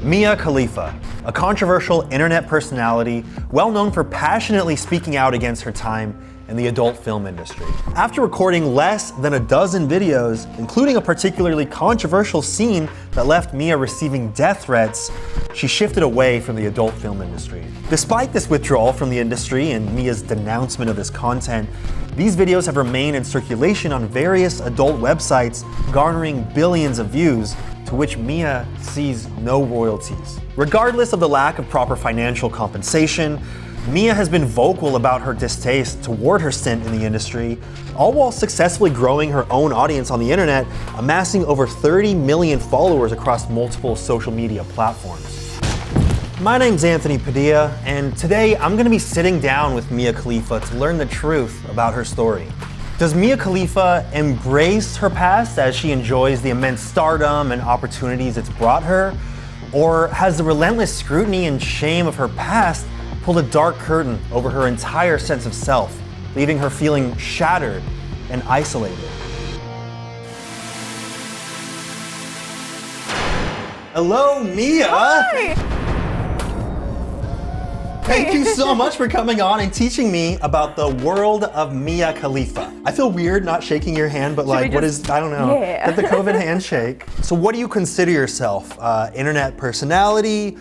Mia Khalifa, a controversial internet personality well known for passionately speaking out against her time in the adult film industry. After recording less than a dozen videos, including a particularly controversial scene that left Mia receiving death threats, she shifted away from the adult film industry. Despite this withdrawal from the industry and Mia's denouncement of this content, these videos have remained in circulation on various adult websites, garnering billions of views, to which Mia sees no royalties. Regardless of the lack of proper financial compensation, Mia has been vocal about her distaste toward her stint in the industry, all while successfully growing her own audience on the internet, amassing over 30 million followers across multiple social media platforms. My name's Anthony Padilla, and today I'm gonna be sitting down with Mia Khalifa to learn the truth about her story. Does Mia Khalifa embrace her past as she enjoys the immense stardom and opportunities it's brought her? Or has the relentless scrutiny and shame of her past pulled a dark curtain over her entire sense of self, leaving her feeling shattered and isolated? Hello, Mia! Hi! Thank you so much for coming on and teaching me about the world of Mia Khalifa. I feel weird not shaking your hand, but like, what is, I don't know, Yeah. the COVID handshake. So what do you consider yourself? Internet personality?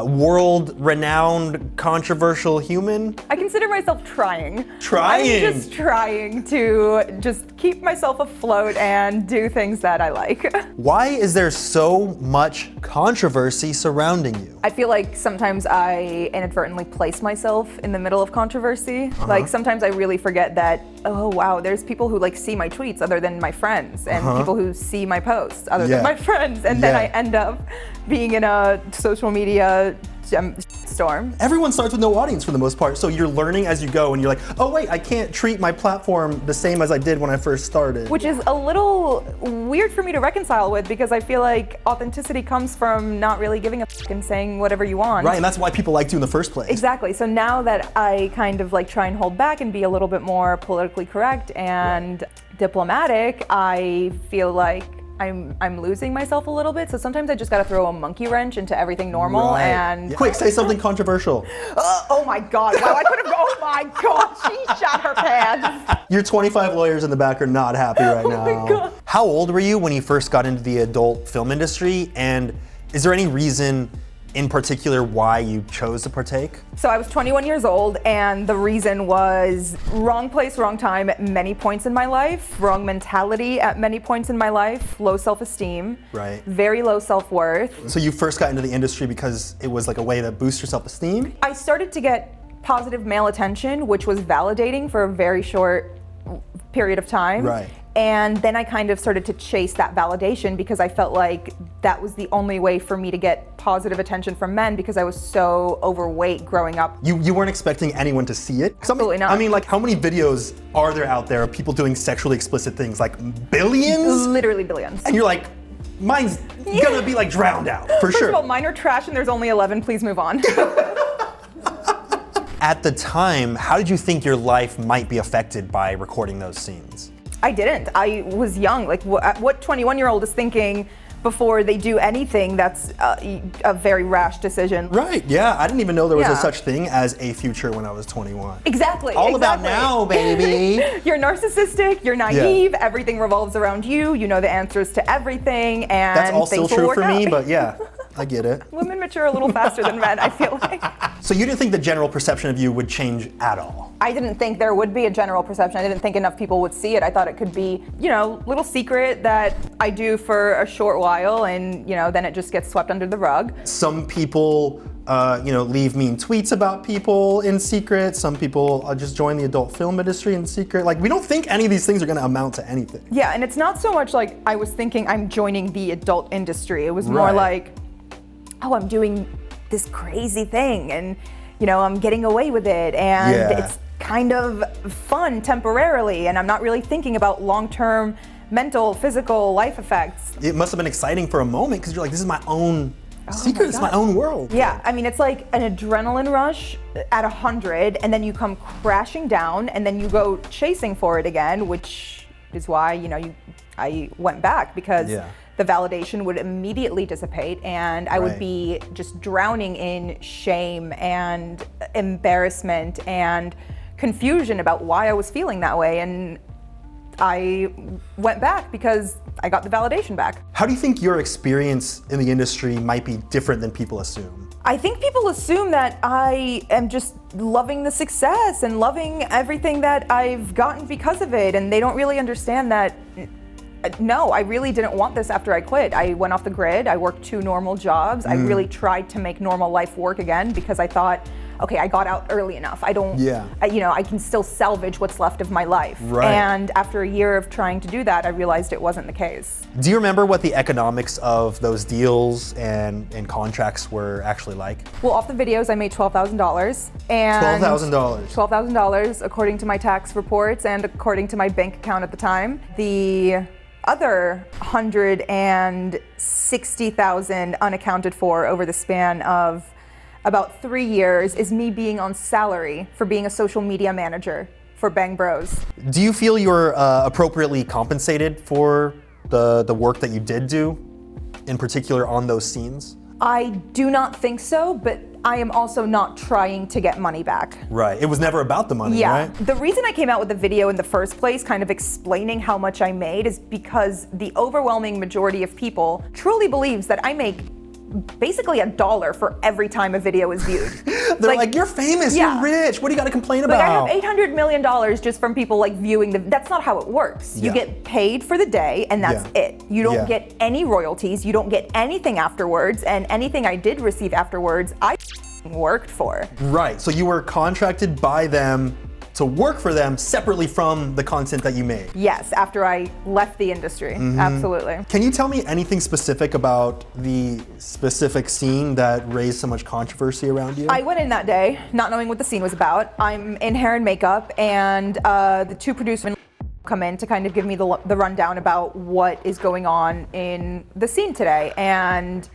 World-renowned controversial human? I consider myself trying. Trying? I'm just trying to just keep myself afloat and do things that I like. Why is there so much controversy surrounding you? I feel like sometimes I inadvertently place myself in the middle of controversy. Like sometimes I really forget that, oh wow, there's people who like see my tweets other than my friends, and people who see my posts other Yeah. than my friends, and then Yeah. I end up being in a social media storm. Everyone starts with no audience for the most part, so you're learning as you go and you're like, oh wait, I can't treat my platform the same as I did when I first started. Which is a little weird for me to reconcile with, because I feel like authenticity comes from not really giving a f and saying whatever you want. Right, and that's why people liked you in the first place. Exactly. So now that I kind of like try and hold back and be a little bit more politically correct and diplomatic, I feel like I'm losing myself a little bit. So sometimes I just gotta throw a monkey wrench into everything normal Right. and Quick, say something controversial. oh my God, wow, I could have, oh my God, she shot her pants. Your 25 lawyers in the back are not happy right now. my God. How old were you when you first got into the adult film industry? And is there any reason in particular why you chose to partake? So I was 21 years old, and the reason was wrong place, wrong time at many points in my life, wrong mentality at many points in my life, low self-esteem, Right. very low self-worth. So you first got into the industry because it was like a way to boost your self-esteem? I started to get positive male attention, which was validating for a very short period of time. Right. And then I kind of started to chase that validation because I felt like that was the only way for me to get positive attention from men, because I was so overweight growing up. You weren't expecting anyone to see it? 'Cause Absolutely not. I mean, like, how many videos are there out there of people doing sexually explicit things? Like billions? Literally billions. And you're like, mine's gonna be like drowned out, for First sure. of all, mine are trash and there's only 11, please move on. At the time, how did you think your life might be affected by recording those scenes? I didn't. I was young. Like what 21-year-old is thinking before they do anything that's a very rash decision. Right, yeah. I didn't even know there was a Yeah. such thing as a future when I was 21. Exactly. All about exactly. now, baby. You're narcissistic, you're naive, everything revolves around you, you know the answers to everything, and That's all still things will true work for me, out. but yeah, I get it. Women mature a little faster than men, I feel like. So you didn't think the general perception of you would change at all? I didn't think there would be a general perception. I didn't think enough people would see it. I thought it could be, you know, little secret that I do for a short while, and, you know, then it just gets swept under the rug. Some people, leave mean tweets about people in secret. Some people just join the adult film industry in secret. Like, we don't think any of these things are gonna amount to anything. Yeah, and it's not so much like I was thinking I'm joining the adult industry. It was more Right. like, oh, I'm doing this crazy thing, and, you know, I'm getting away with it, and Yeah. it's kind of fun temporarily, and I'm not really thinking about long-term mental, physical life effects. It must have been exciting for a moment because you're like, this is my own secret, it's my God. own world. Yeah, I mean, it's like an adrenaline rush at 100, and then you come crashing down, and then you go chasing for it again, which is why, you know, I went back, because Yeah. the validation would immediately dissipate, and I would Right. be just drowning in shame and embarrassment and confusion about why I was feeling that way. And I went back because I got the validation back. How do you think your experience in the industry might be different than people assume? I think people assume that I am just loving the success and loving everything that I've gotten because of it, and they don't really understand that. No, I really didn't want this after I quit. I went off the grid, I worked 2 normal jobs. I really tried to make normal life work again because I thought, okay, I got out early enough. I don't, Yeah. I can still salvage what's left of my life. Right. And after a year of trying to do that, I realized it wasn't the case. Do you remember what the economics of those deals and contracts were actually like? Well, off the videos, I made $12,000. And $12,000. $12,000 according to my tax reports and according to my bank account at the time. The other $160,000 unaccounted for over the span of about 3 years is me being on salary for being a social media manager for Bang Bros. Do you feel you're appropriately compensated for the work that you did do, in particular on those scenes? I do not think so, but I am also not trying to get money back. Right. It was never about the money, Yeah. right? The reason I came out with the video in the first place, kind of explaining how much I made, is because the overwhelming majority of people truly believes that I make basically $1 for every time a video is viewed. They're like, you're famous, Yeah. you're rich, what do you got to complain Like, I about? have $800 million just from people like viewing the. That's not how it works. You Yeah. get paid for the day, and that's Yeah. it. You don't Yeah. get any royalties. You don't get anything afterwards, and anything I did receive afterwards, I worked for. Right. So you were contracted by them to work for them separately from the content that you made. Yes, after I left the industry, absolutely. Can you tell me anything specific about the specific scene that raised so much controversy around you? I went in that day not knowing what the scene was about. I'm in hair and makeup, and the 2 producers come in to kind of give me the rundown about what is going on in the scene today. And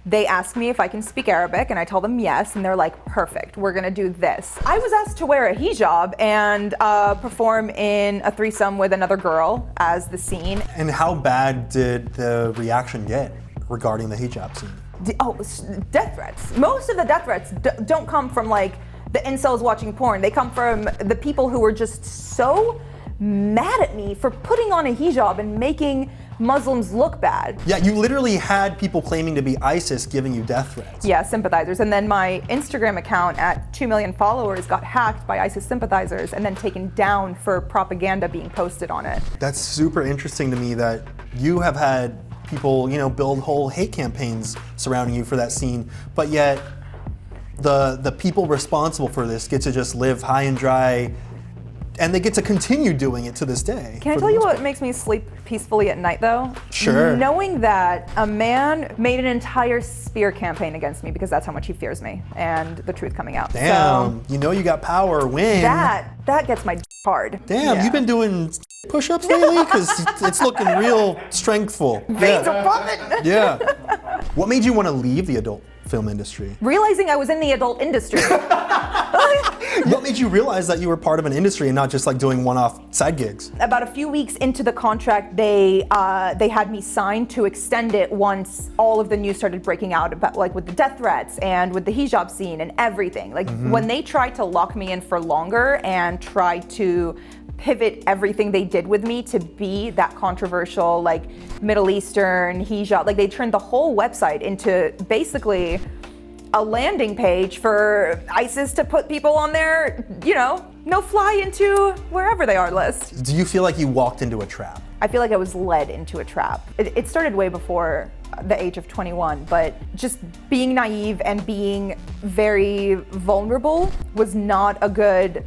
they ask me if I can speak Arabic, and I tell them yes, and they're like, perfect, we're gonna do this. I was asked to wear a hijab and perform in a threesome with another girl as the scene. And how bad did the reaction get regarding the hijab scene? Death threats. Most of the death threats don't come from like the incels watching porn. They come from the people who were just so mad at me for putting on a hijab and making Muslims look bad. Yeah, you literally had people claiming to be ISIS giving you death threats. Yeah, sympathizers. And then my Instagram account at 2 million followers got hacked by ISIS sympathizers and then taken down for propaganda being posted on it. That's super interesting to me that you have had people, build whole hate campaigns surrounding you for that scene, but yet the people responsible for this get to just live high and dry, and they get to continue doing it to this day. Can I for the tell you most what part. makes me sleep peacefully at night though? Sure. Knowing that a man made an entire spear campaign against me because that's how much he fears me and the truth coming out. Damn, So you got power, win. that gets my hard. Damn, Yeah. you've been doing push-ups lately? Because it's looking real strengthful. Veins are pumping. Yeah. What made you want to leave the adult film industry? Realizing I was in the adult industry. What made you realize that you were part of an industry and not just like doing one-off side gigs? About a few weeks into the contract, they had me signed to extend it once all of the news started breaking out about like with the death threats and with the hijab scene and everything. Like when they tried to lock me in for longer and try to pivot everything they did with me to be that controversial like Middle Eastern hijab, like they turned the whole website into basically a landing page for ISIS to put people on their, no fly into wherever they are list. Do you feel like you walked into a trap? I feel like I was led into a trap. It started way before the age of 21, but just being naive and being very vulnerable was not a good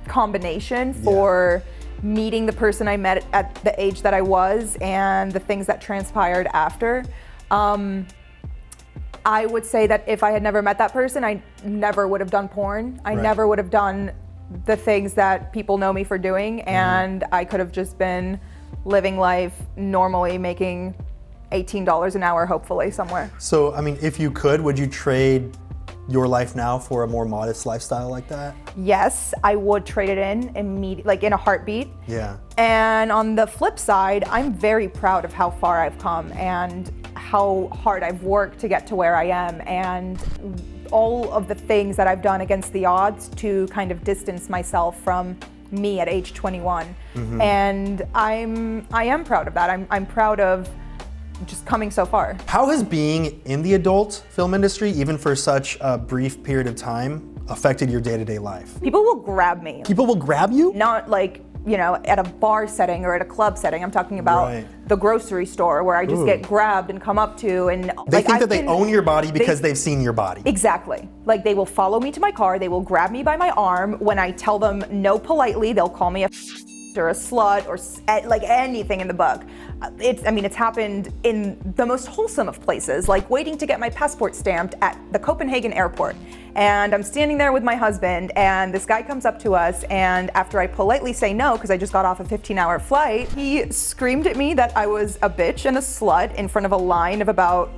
combination for meeting the person I met at the age that I was and the things that transpired after. I would say that if I had never met that person, I never would have done porn. I Right. never would have done the things that people know me for doing, and I could have just been living life normally, making $18 an hour, hopefully, somewhere. So, I mean, if you could, would you trade your life now for a more modest lifestyle like that? Yes, I would trade it in immediately, like in a heartbeat. Yeah. And on the flip side, I'm very proud of how far I've come and how hard I've worked to get to where I am, and all of the things that I've done against the odds to kind of distance myself from me at age 21. And I am proud of that. I'm proud of just coming so far. How has being in the adult film industry, even for such a brief period of time, affected your day-to-day life? People will grab me. People will grab you? Not like, you know, at a bar setting or at a club setting. I'm talking about Right. the grocery store where I just get grabbed and come up to, and They like, think I've that they been- own your body because they've seen your body. Exactly. Like, they will follow me to my car, they will grab me by my arm. When I tell them no politely, they'll call me a or a slut or like anything in the book. It's happened in the most wholesome of places, like waiting to get my passport stamped at the Copenhagen airport. And I'm standing there with my husband, and this guy comes up to us, and after I politely say no, because I just got off a 15-hour flight, he screamed at me that I was a bitch and a slut in front of a line of about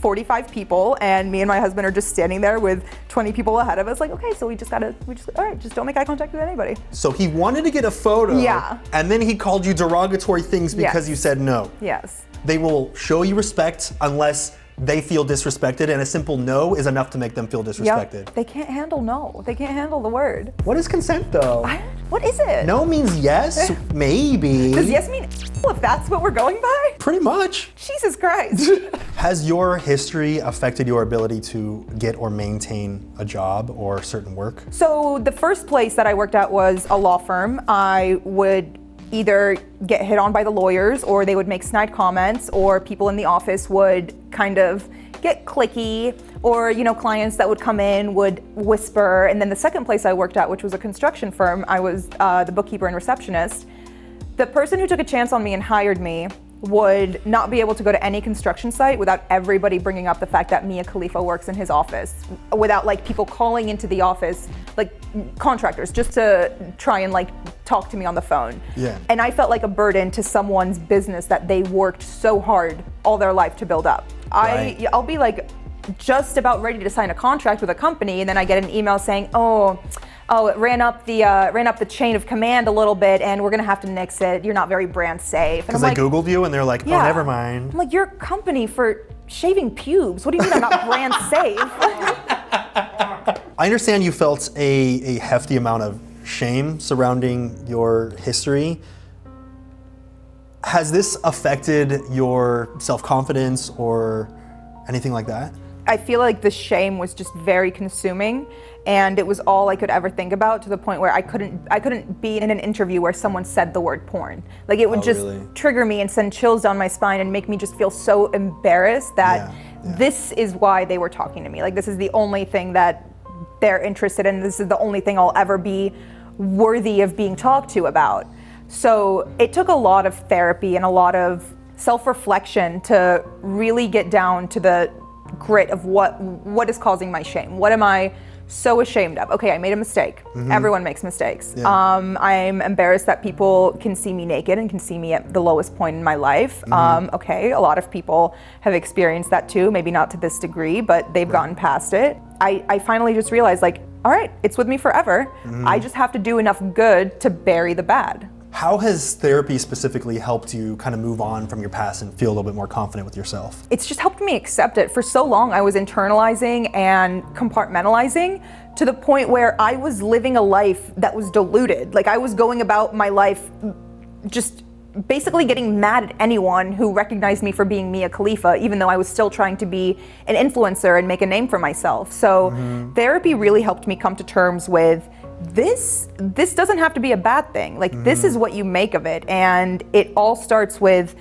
45 people, and me and my husband are just standing there with 20 people ahead of us, like, okay, so all right, just don't make eye contact with anybody. So he wanted to get a photo, Yeah. and then he called you derogatory things because Yes. you said no. Yes. They will show you respect unless they feel disrespected, and a simple no is enough to make them feel disrespected. Yep. They can't handle no. They can't handle the word. What is consent though? What is it? No means yes, maybe. Does yes mean if that's what we're going by? Pretty much. Jesus Christ. Has your history affected your ability to get or maintain a job or certain work? So the first place that I worked at was a law firm. I would either get hit on by the lawyers, or they would make snide comments, or people in the office would kind of get cliquey, or, you know, clients that would come in would whisper. And then the second place I worked at, which was a construction firm, I was the bookkeeper and receptionist. The person who took a chance on me and hired me would not be able to go to any construction site without everybody bringing up the fact that Mia Khalifa works in his office, without like people calling into the office, like contractors, just to try and like talk to me on the phone. Yeah. And I felt like a burden to someone's business that they worked so hard all their life to build up. Right. I'll be like just about ready to sign a contract with a company, and then I get an email saying, oh, it ran up the chain of command a little bit, and we're gonna have to nix it. You're not very brand safe. Because they Googled you and they're like, oh, never mind. I'm like, you're a company for shaving pubes. What do you mean I'm not brand safe? I understand you felt a hefty amount of shame surrounding your history. Has this affected your self-confidence or anything like that? I feel like the shame was just very consuming, and it was all I could ever think about, to the point where I couldn't be in an interview where someone said the word porn. Like, it would just really? trigger me and send chills down my spine and make me just feel so embarrassed that this is why they were talking to me. Like, this is the only thing that they're interested in. This is the only thing I'll ever be worthy of being talked to about. So it took a lot of therapy and a lot of self-reflection to really get down to the grit of what is causing my shame. What am I so ashamed of? Okay, I made a mistake. Everyone makes mistakes. Yeah. I'm embarrassed that people can see me naked and can see me at the lowest point in my life. Okay, a lot of people have experienced that too, maybe not to this degree, but they've gotten past it. I finally just realized, like, all right, it's with me forever. I just have to do enough good to bury the bad. How has therapy specifically helped you kind of move on from your past and feel a little bit more confident with yourself? It's just helped me accept it. For so long, I was internalizing and compartmentalizing to the point where I was living a life that was diluted. Like, I was going about my life just basically getting mad at anyone who recognized me for being Mia Khalifa, even though I was still trying to be an influencer and make a name for myself. So therapy really helped me come to terms with this doesn't have to be a bad thing. Like, this is what you make of it. And it all starts with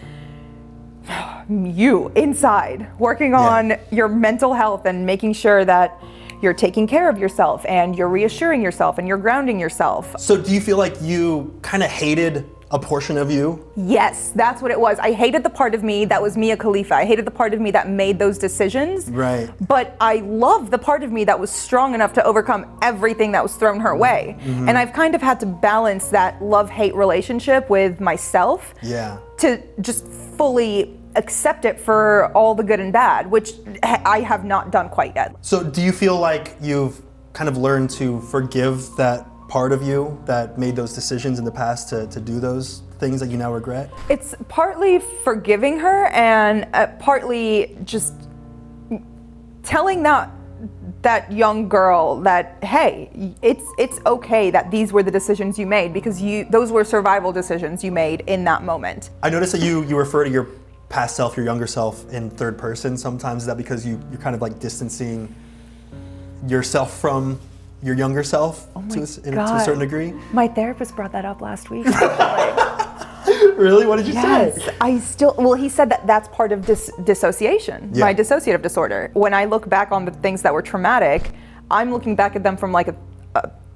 you inside, working on your mental health and making sure that you're taking care of yourself and you're reassuring yourself and you're grounding yourself. So do you feel like you kind of hated a portion of you? Yes, that's what it was. I hated the part of me that was Mia Khalifa. I hated the part of me that made those decisions. Right. But I loved the part of me that was strong enough to overcome everything that was thrown her way. And I've kind of had to balance that love-hate relationship with myself Yeah. to just fully accept it for all the good and bad, which I have not done quite yet. So do you feel like you've kind of learned to forgive that part of you that made those decisions in the past to do those things that you now regret? It's partly forgiving her and partly just telling that young girl that, hey, it's okay that these were the decisions you made, because those were survival decisions you made in that moment. I noticed that you refer to your past self, your younger self, in third person sometimes. Is that because you're kind of like distancing yourself from your younger self to a certain degree? My therapist brought that up last week. Really? What did you say? He said that that's part of dissociation, my dissociative disorder. When I look back on the things that were traumatic, I'm looking back at them from like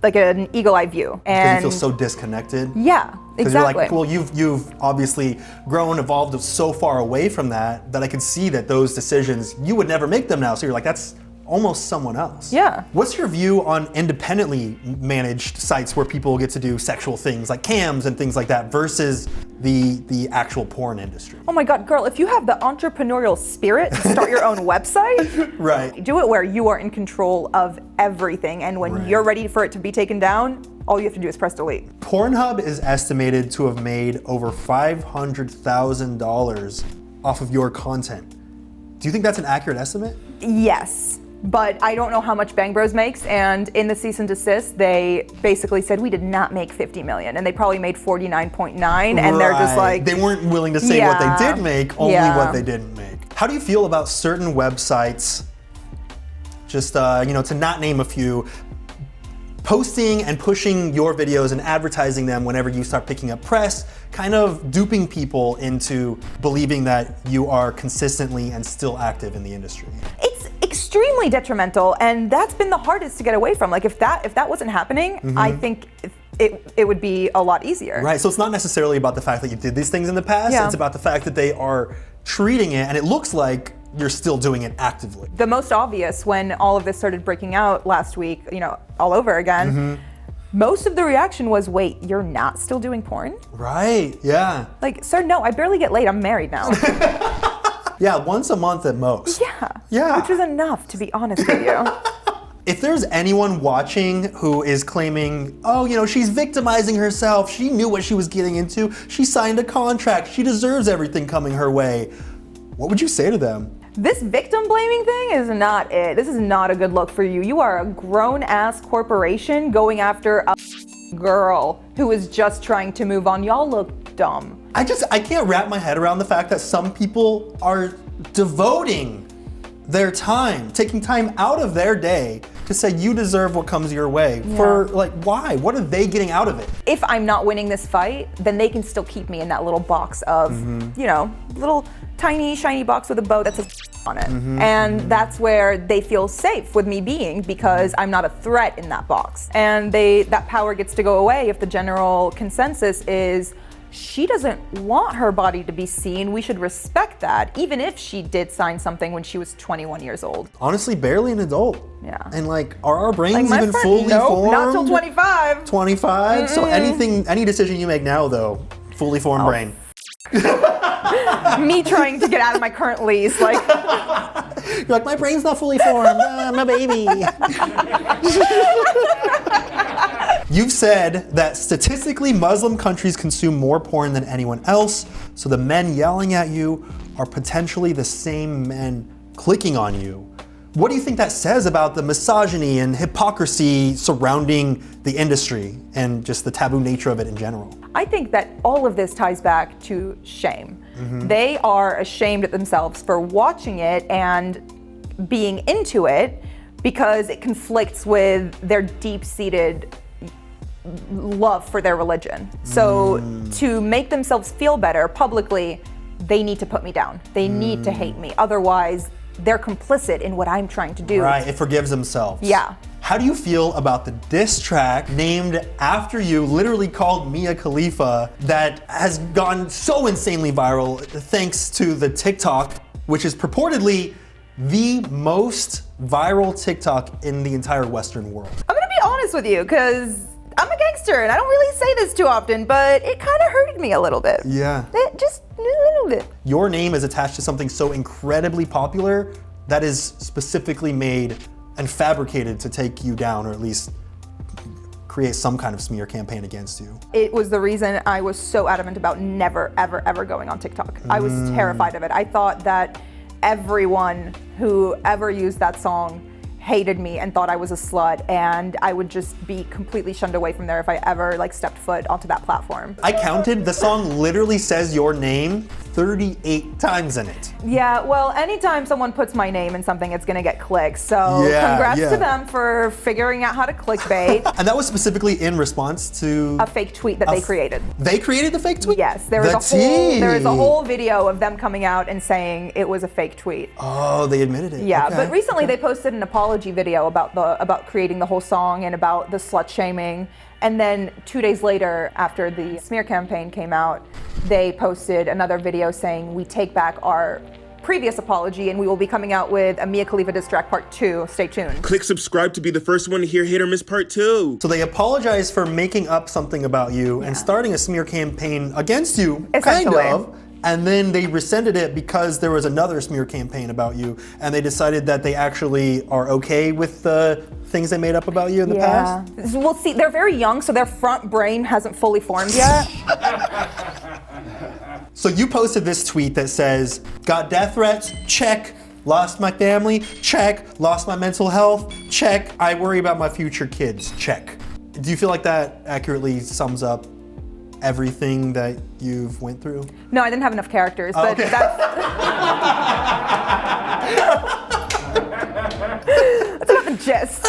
an eagle eye view. And Because you feel so disconnected? Yeah, exactly. You're like, well, you've obviously grown, evolved so far away from that I could see that those decisions, you would never make them now. So you're like, that's almost someone else. Yeah. What's your view on independently managed sites where people get to do sexual things like cams and things like that versus the actual porn industry? Oh my God, girl, if you have the entrepreneurial spirit to start your own website, right. Do it where you are in control of everything. And when you're ready for it to be taken down, all you have to do is press delete. Pornhub is estimated to have made over $500,000 off of your content. Do you think that's an accurate estimate? Yes. But I don't know how much Bang Bros makes, and in the cease and desist, they basically said we did not make 50 million, and they probably made 49.9, and they're just like... They weren't willing to say what they did make, only what they didn't make. How do you feel about certain websites, just to not name a few, posting and pushing your videos and advertising them whenever you start picking up press, kind of duping people into believing that you are consistently and still active in the industry? It's extremely detrimental, and that's been the hardest to get away from. Like if that wasn't happening, I think it would be a lot easier. Right, so it's not necessarily about the fact that you did these things in the past, it's about the fact that they are treating it, and it looks like you're still doing it actively. The most obvious when all of this started breaking out last week, all over again, most of the reaction was, wait, you're not still doing porn? Right, yeah. Like, sir, no, I barely get laid, I'm married now. Yeah, once a month at most. Yeah. Which is enough, to be honest with you. If there's anyone watching who is claiming, oh, she's victimizing herself, she knew what she was getting into, she signed a contract, she deserves everything coming her way, what would you say to them? This victim blaming thing is not it. This is not a good look for you. You are a grown-ass corporation going after a girl who is just trying to move on. Y'all look dumb. I can't wrap my head around the fact that some people are devoting their time, taking time out of their day to say you deserve what comes your way. For why? What are they getting out of it? If I'm not winning this fight, then they can still keep me in that little box of, little tiny shiny box with a bow that says on it. And that's where they feel safe with me being, because I'm not a threat in that box. And that power gets to go away if the general consensus is she doesn't want her body to be seen. We should respect that, even if she did sign something when she was 21 years old. Honestly, barely an adult. Yeah. And are our brains even fully formed? Not till 25. 25? So any decision you make now, though, fully formed brain. Me trying to get out of my current lease, You're like, my brain's not fully formed, I'm a baby. You've said that statistically Muslim countries consume more porn than anyone else, so the men yelling at you are potentially the same men clicking on you. What do you think that says about the misogyny and hypocrisy surrounding the industry and just the taboo nature of it in general? I think that all of this ties back to shame. They are ashamed of themselves for watching it and being into it because it conflicts with their deep-seated love for their religion. So to make themselves feel better publicly, they need to put me down. They need to hate me. Otherwise, they're complicit in what I'm trying to do. Right, it forgives themselves. Yeah. How do you feel about the diss track named after you, literally called Mia Khalifa, that has gone so insanely viral thanks to the TikTok, which is purportedly the most viral TikTok in the entire Western world? I'm gonna be honest with you, because I'm a gangster and I don't really say this too often, but it kind of hurted me a little bit. Yeah. Just a little nailed it. Your name is attached to something so incredibly popular that is specifically made and fabricated to take you down, or at least create some kind of smear campaign against you. It was the reason I was so adamant about never, ever, ever going on TikTok. I was terrified of it. I thought that everyone who ever used that song hated me and thought I was a slut, and I would just be completely shunned away from there if I ever like stepped foot onto that platform. I counted, the song literally says your name 38 times in it. Yeah, well, anytime someone puts my name in something, it's gonna get clicks. So congrats to them for figuring out how to clickbait. And that was specifically in response to A fake tweet that they created. They created the fake tweet? Yes, there is a whole video of them coming out and saying it was a fake tweet. Oh, they admitted it. Yeah, Okay. but recently they posted an apology video about creating the whole song and about the slut shaming. And then 2 days later, after the smear campaign came out, they posted another video saying, we take back our previous apology and we will be coming out with a Mia Khalifa diss track part 2. Stay tuned. Click subscribe to be the first one to hear Hit or Miss Part 2. So they apologized for making up something about you and starting a smear campaign against you, kind Essentially. of. And then they rescinded it because there was another smear campaign about you, and they decided that they actually are okay with the things they made up about you in the past. Well, see, they're very young, so their front brain hasn't fully formed yet. So you posted this tweet that says, got death threats? Check. Lost my family? Check. Lost my mental health? Check. I worry about my future kids? Check. Do you feel like that accurately sums up everything that you've went through? No, I didn't have enough characters, but okay. that's about the gist.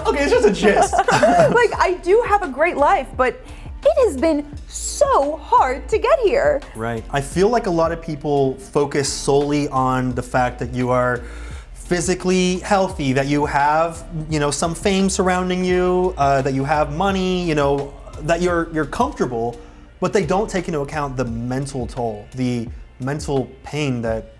Okay, it's just a gist. Like, I do have a great life, but it has been so hard to get here. Right. I feel like a lot of people focus solely on the fact that you are physically healthy, that you have, some fame surrounding you, that you have money, that you're comfortable, but they don't take into account the mental toll, the mental pain that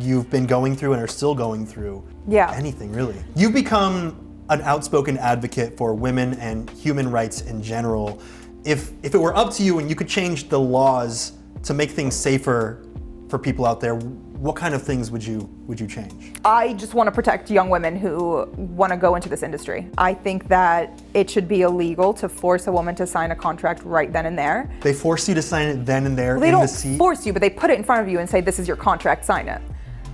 you've been going through and are still going through. Yeah. Anything, really. You've become an outspoken advocate for women and human rights in general. If it were up to you and you could change the laws to make things safer for people out there, what kind of things would you change? I just want to protect young women who want to go into this industry. I think that it should be illegal to force a woman to sign a contract right then and there. They force you to sign it then and there They in the don't seat? force you, but they put it in front of you and say, this is your contract, sign it.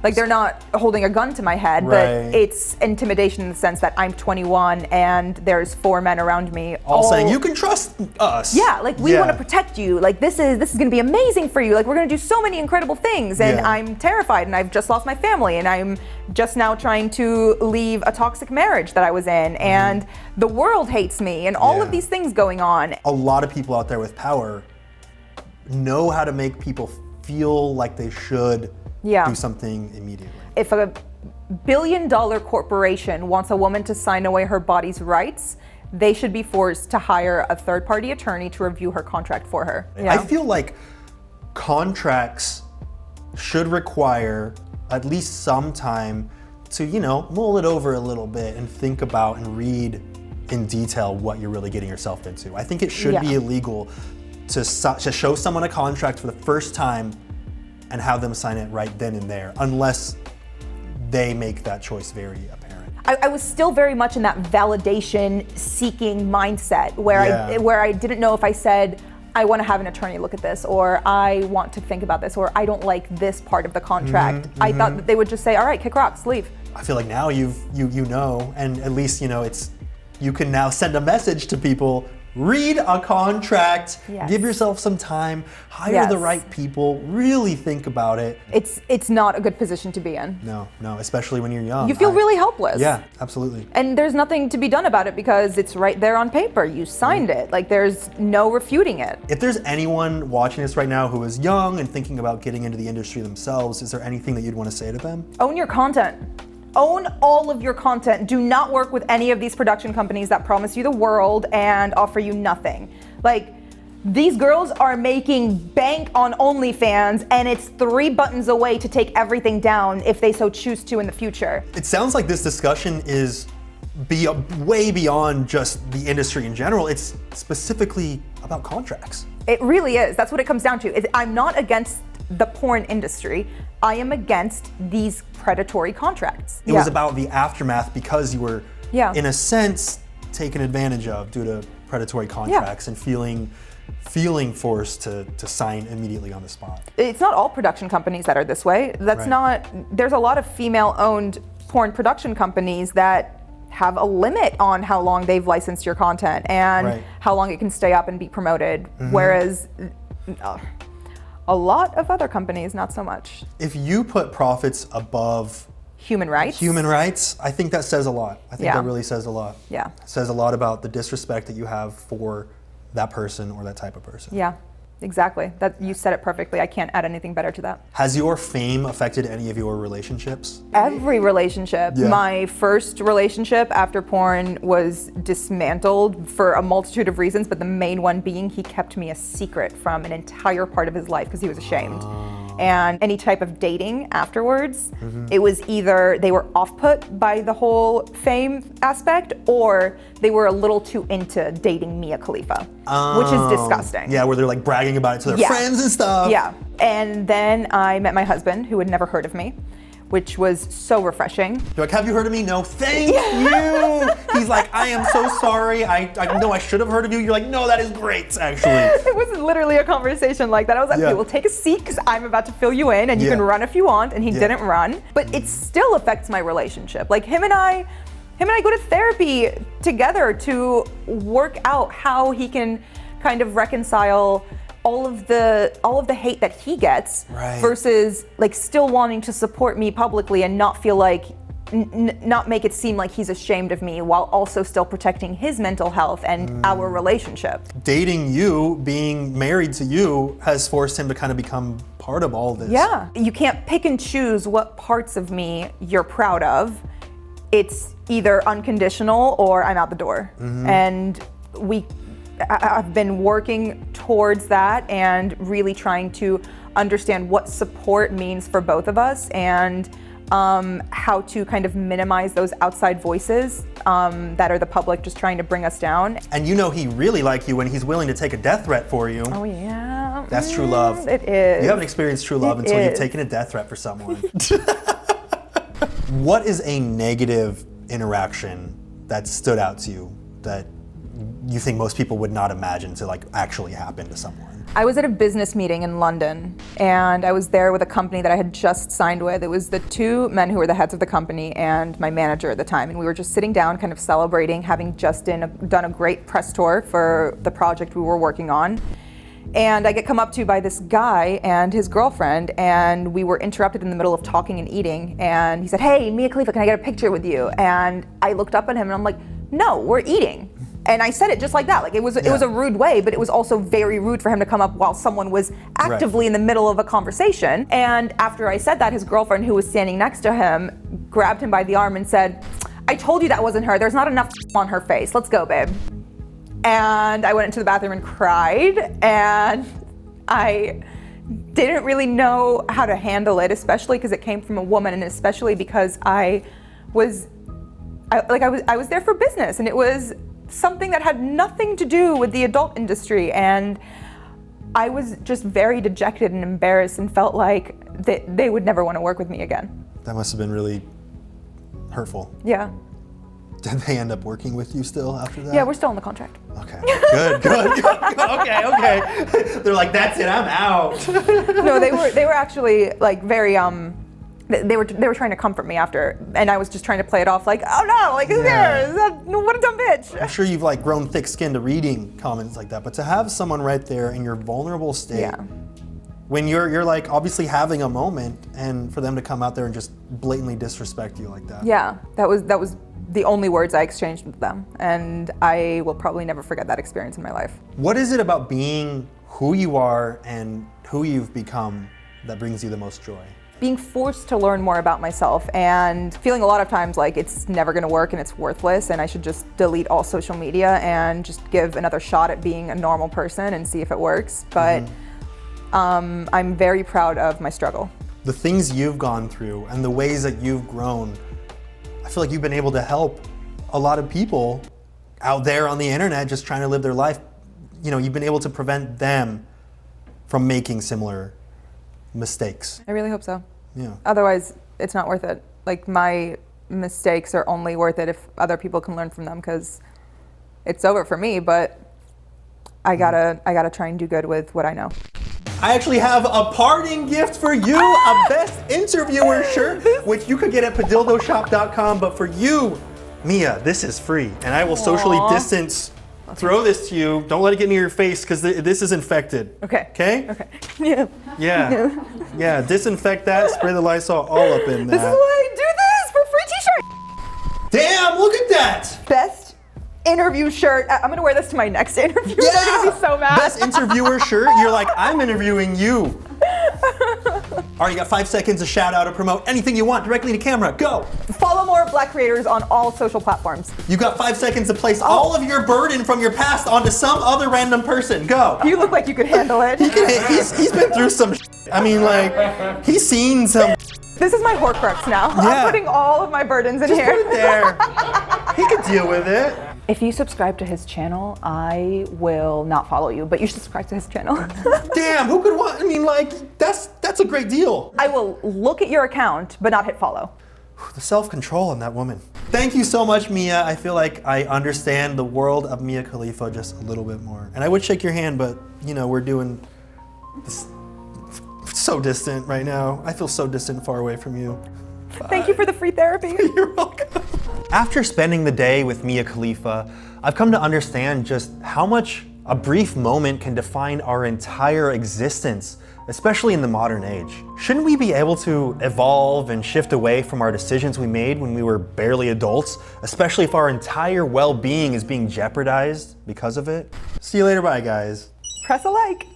Like, they're not holding a gun to my head, Right. but it's intimidation in the sense that I'm 21 and there's 4 men around me. All saying, you can trust us. Yeah, like, we want to protect you. Like, this is going to be amazing for you. Like, we're going to do so many incredible things. And Yeah. I'm terrified, and I've just lost my family, and I'm just now trying to leave a toxic marriage that I was in, and the world hates me, and all Yeah. of these things going on. A lot of people out there with power know how to make people feel like they should do something immediately. If a billion-dollar corporation wants a woman to sign away her body's rights, they should be forced to hire a third-party attorney to review her contract for her. I feel like contracts should require at least some time to, mull it over a little bit and think about and read in detail what you're really getting yourself into. I think it should be illegal to show someone a contract for the first time and have them sign it right then and there, unless they make that choice very apparent. I was still very much in that validation-seeking mindset where I didn't know if I said, I want to have an attorney look at this, or I want to think about this, or I don't like this part of the contract. I thought that they would just say, all right, kick rocks, leave. I feel like now you know, and at least you can now send a message to people. Read a contract, give yourself some time, hire the right people, really think about it. It's not a good position to be in. No, especially when you're young. You feel really helpless. Yeah, absolutely. And there's nothing to be done about it because it's right there on paper. You signed it. Like, there's no refuting it. If there's anyone watching this right now who is young and thinking about getting into the industry themselves, is there anything that you'd want to say to them? Own your content. Own all of your content. Do not work with any of these production companies that promise you the world and offer you nothing. Like, these girls are making bank on OnlyFans, and it's 3 buttons away to take everything down if they so choose to in the future. It sounds like this discussion is way beyond just the industry in general. It's specifically about contracts. It really is. That's what it comes down to. I'm not against the porn industry. I am against these predatory contracts. It was about the aftermath because you were, Yeah. in a sense, taken advantage of due to predatory contracts and feeling forced to sign immediately on the spot. It's not all production companies that are this way. That's Right. there's a lot of female-owned porn production companies that have a limit on how long they've licensed your content and Right. how long it can stay up and be promoted. Whereas a lot of other companies, not so much. If you put profits above Human rights. human rights, I think that says a lot. I think Yeah. that really says a lot. Yeah. It says a lot about the disrespect that you have for that person or that type of person. Yeah, exactly. That you said it perfectly. I can't add anything better to that. Has your fame affected any of your relationships? Every relationship. Yeah. My first relationship after porn was dismantled for a multitude of reasons, but the main one being he kept me a secret from an entire part of his life because he was ashamed. And any type of dating afterwards, it was either they were off-put by the whole fame aspect or they were a little too into dating Mia Khalifa, which is disgusting. Yeah, where they're like bragging about it to their Yeah. friends and stuff. Yeah. And then I met my husband, who had never heard of me, which was so refreshing. You're like, have you heard of me? No, thank you. He's like, I am so sorry. I know I should have heard of you. You're like, no, that is great, actually. It was literally a conversation like that. I was like, Yeah. okay, well, take a seat because I'm about to fill you in and you Yeah. can run if you want. And he Yeah. didn't run. But it still affects my relationship. Like him and I go to therapy together to work out how he can kind of reconcile all of the hate that he gets Right. versus like still wanting to support me publicly and not feel like not make it seem like he's ashamed of me while also still protecting his mental health and our relationship. Dating you, being married to you, has forced him to kind of become part of all this. Yeah. You can't pick and choose what parts of me you're proud of. It's either unconditional or I'm out the door. And I've been working towards that and really trying to understand what support means for both of us and how to kind of minimize those outside voices that are the public just trying to bring us down. And you know he really likes you when he's willing to take a death threat for you. Oh yeah. That's true love. It is. You haven't experienced true love It until you've is. taken a death threat for someone. What is a negative interaction that stood out to you that you think most people would not imagine to like actually happen to someone? I was at a business meeting in London and I was there with a company that I had just signed with. It was the two men who were the heads of the company and my manager at the time. And we were just sitting down kind of celebrating having just done a great press tour for the project we were working on. And I get come up to by this guy and his girlfriend, and we were interrupted in the middle of talking and eating. And he said, "Hey, Mia Khalifa, can I get a picture with you?" And I looked up at him and I'm like, "No, we're eating." And I said it just like that. Like it was a rude way, but it was also very rude for him to come up while someone was actively in the middle of a conversation. And after I said that, his girlfriend, who was standing next to him, grabbed him by the arm and said, "I told you that wasn't her. There's not enough on her face. Let's go, babe." And I went into the bathroom and cried, and I didn't really know how to handle it, especially because it came from a woman, and especially because I was there for business, and it was something that had nothing to do with the adult industry, and I was just very dejected and embarrassed and felt like they would never want to work with me again. That must have been really hurtful. Yeah. Did they end up working with you still after that? Yeah, we're still on the contract. Okay. Good. Okay. They're like, that's it, I'm out. No, they were actually like very they were trying to comfort me after, and I was just trying to play it off like, oh no, like who cares? What a dumb bitch. I'm sure you've like grown thick-skinned to reading comments like that, but to have someone right there in your vulnerable state, Yeah. when you're like obviously having a moment, and for them to come out there and just blatantly disrespect you like that. Yeah, that was the only words I exchanged with them, and I will probably never forget that experience in my life. What is it about being who you are and who you've become that brings you the most joy? Being forced to learn more about myself and feeling a lot of times like it's never gonna work and it's worthless and I should just delete all social media and just give another shot at being a normal person and see if it works. But I'm very proud of my struggle. The things you've gone through and the ways that you've grown, I feel like you've been able to help a lot of people out there on the internet just trying to live their life. You know, you've been able to prevent them from making similar mistakes. I really hope so. Yeah. Otherwise, it's not worth it. Like, my mistakes are only worth it if other people can learn from them, because it's over for me, but I gotta try and do good with what I know. I actually have a parting gift for you, a Best Interviewer shirt, which you could get at padildoshop.com, but for you, Mia, this is free, and I will socially distance throw this to you. Don't let it get near your face, because this is infected. Okay. Okay? Okay. Yeah. Yeah. Yeah, disinfect that, spray the Lysol all up in that. This is why I do this, for free t-shirt. Damn, look at that! Best interview shirt. I'm gonna wear this to my next interview. Yeah! They're gonna be so mad. Best Interviewer shirt, you're like, I'm interviewing you. All right, you got 5 seconds to shout out or promote anything you want directly to camera. Go! Follow more Black creators on all social platforms. You got 5 seconds to place all of your burden from your past onto some other random person. Go! You look like you could handle it. He's been through some I mean, like, he's seen some This is my Horcrux now. Yeah. I'm putting all of my burdens in Just here. put it there. He could deal with it. If you subscribe to his channel, I will not follow you, but you should subscribe to his channel. Damn, who could want, I mean, like, that's a great deal. I will look at your account, but not hit follow. The self-control in that woman. Thank you so much, Mia. I feel like I understand the world of Mia Khalifa just a little bit more. And I would shake your hand, but, you know, we're doing this so distant right now. I feel so distant and far away from you. Thank you for the free therapy. You're welcome. After spending the day with Mia Khalifa, I've come to understand just how much a brief moment can define our entire existence, especially in the modern age. Shouldn't we be able to evolve and shift away from our decisions we made when we were barely adults, especially if our entire well-being is being jeopardized because of it? See you later, bye guys. Press a like.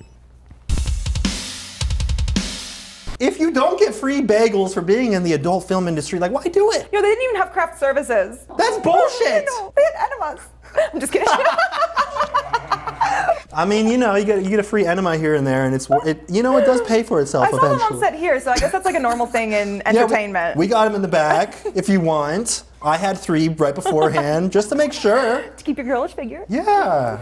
If you don't get free bagels for being in the adult film industry, like, why do it? Yo, they didn't even have craft services. That's bullshit. No, they had enemas. I'm just kidding. I mean, you know, you get a free enema here and there, and you know, it does pay for itself I saw them eventually. on set here, so I guess that's like a normal thing in entertainment. We got them in the back if you want. I had 3 right beforehand just to make sure. To keep your girlish figure. Yeah.